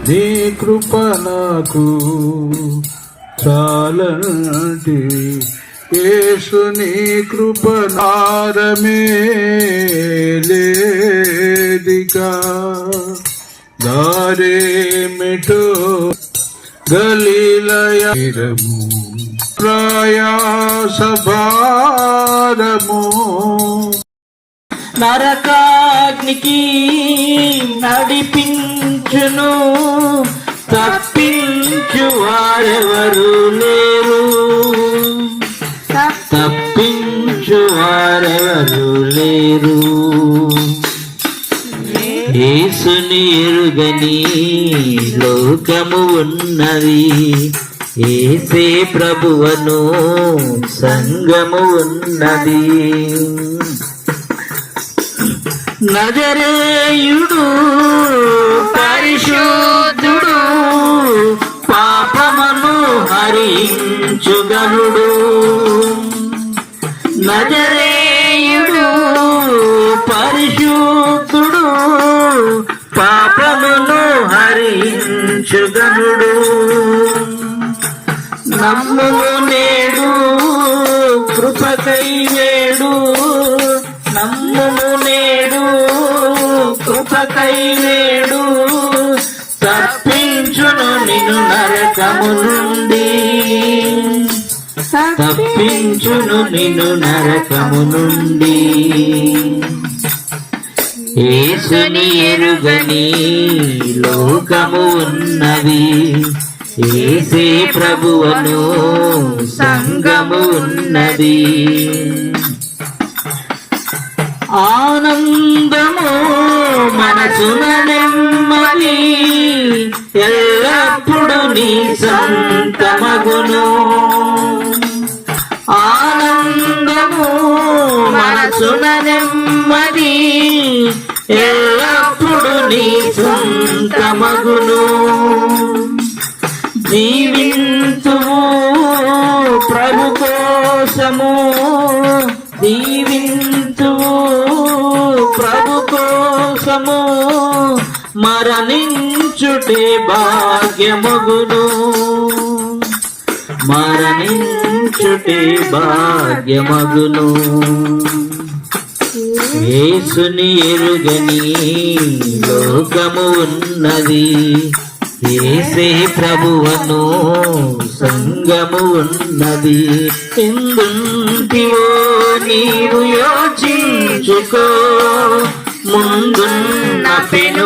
నీ కృప నాకు చాలంటి యేసు నీ కృప నారమే లేదిగా దారేమిటో గలిలయము ప్రయాసభారము నరకాగ్నికి నడిపించును తప్పించు వారెవరు లేరు, తప్పించు వారెవరు లేరు. యేసుని ఎరుగని లోకము ఉన్నది, యేసే ప్రభువను సంగము ఉన్నది. నజరేయుడు పరిశుద్ధుడు, పాపమును హరించుగనుడు. నజరేయుడు పరిశుద్ధుడు, పాపమును హరించుగనుడు. నమ్మును నేడు కృపకై వేడు, నమ్మును నేడు కృపకై వేడు. తప్పించును నిన్ను నరకము నుండి, తప్పించును నిన్ను నరకము నుండి. యేసుని ఎరుగని లోకము ఉన్నది, యేసే ప్రభువను సంగము ఉన్నది. ఆనందము మనసున నెమ్మది, ఎల్లప్పుడు నీ సంతమగును. ఆనందము మనసున నెమ్మది, ఎల్లప్పుడు నీ సంతమగును. జీవింతువు ప్రభు కోసము, జీవింతువు ప్రభు కోసము, మరణించుటే భాగ్యమగును, మరణించుటే భాగ్యమగును. యేసుని ఎరుగని లోకము ఉన్నది, యేసే ప్రభువను సంగము ఉన్నది. ఎందుంటివో నీవు యోచించుకో, ముందున్న పెను